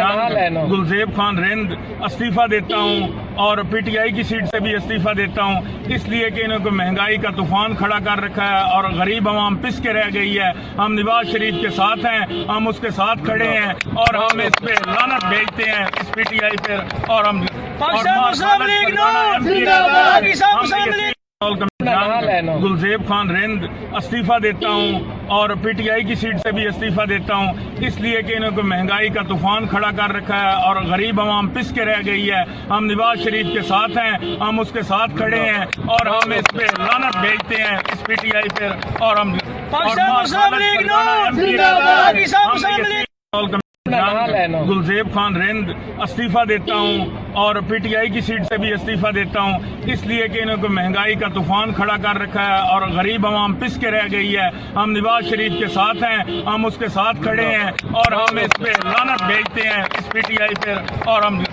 मैं गुलजेब खान रिंद इस्तीफा देता हूँ और पीटीआई की सीट से भी इस्तीफा देता हूँ, इसलिए कि इन्होंने महंगाई का तूफान खड़ा कर रखा है और गरीब आवाम पिस के रह गई है। हम नवाज शरीफ के साथ हैं, हम उसके साथ खड़े हैं और हम इस पे लानत भेजते हैं इस पीटीआई पर। और हम गुलजेब खान रिंद इस्तीफा देता हूँ और पीटीआई की सीट से भी इस्तीफा देता हूँ, इसलिए कि इन्होंने महंगाई का तूफान खड़ा कर रखा है और गरीब आवाम पिस के रह गई है। हम नवाज शरीफ के साथ हैं, हम उसके साथ खड़े हैं और हम इस पे लानत भेजते हैं इस पीटीआई पर। और हम गुलजेब खान रिंद इस्तीफा देता हूँ और पीटीआई की सीट से भी इस्तीफा देता हूँ, इसलिए कि इन्होंने महंगाई का तूफान खड़ा कर रखा है और गरीब आवाम पिस के रह गई है। हम नवाज शरीफ के साथ हैं, हम उसके साथ खड़े हैं और हम इस पे लानत भेजते हैं इस पीटीआई पर। और हम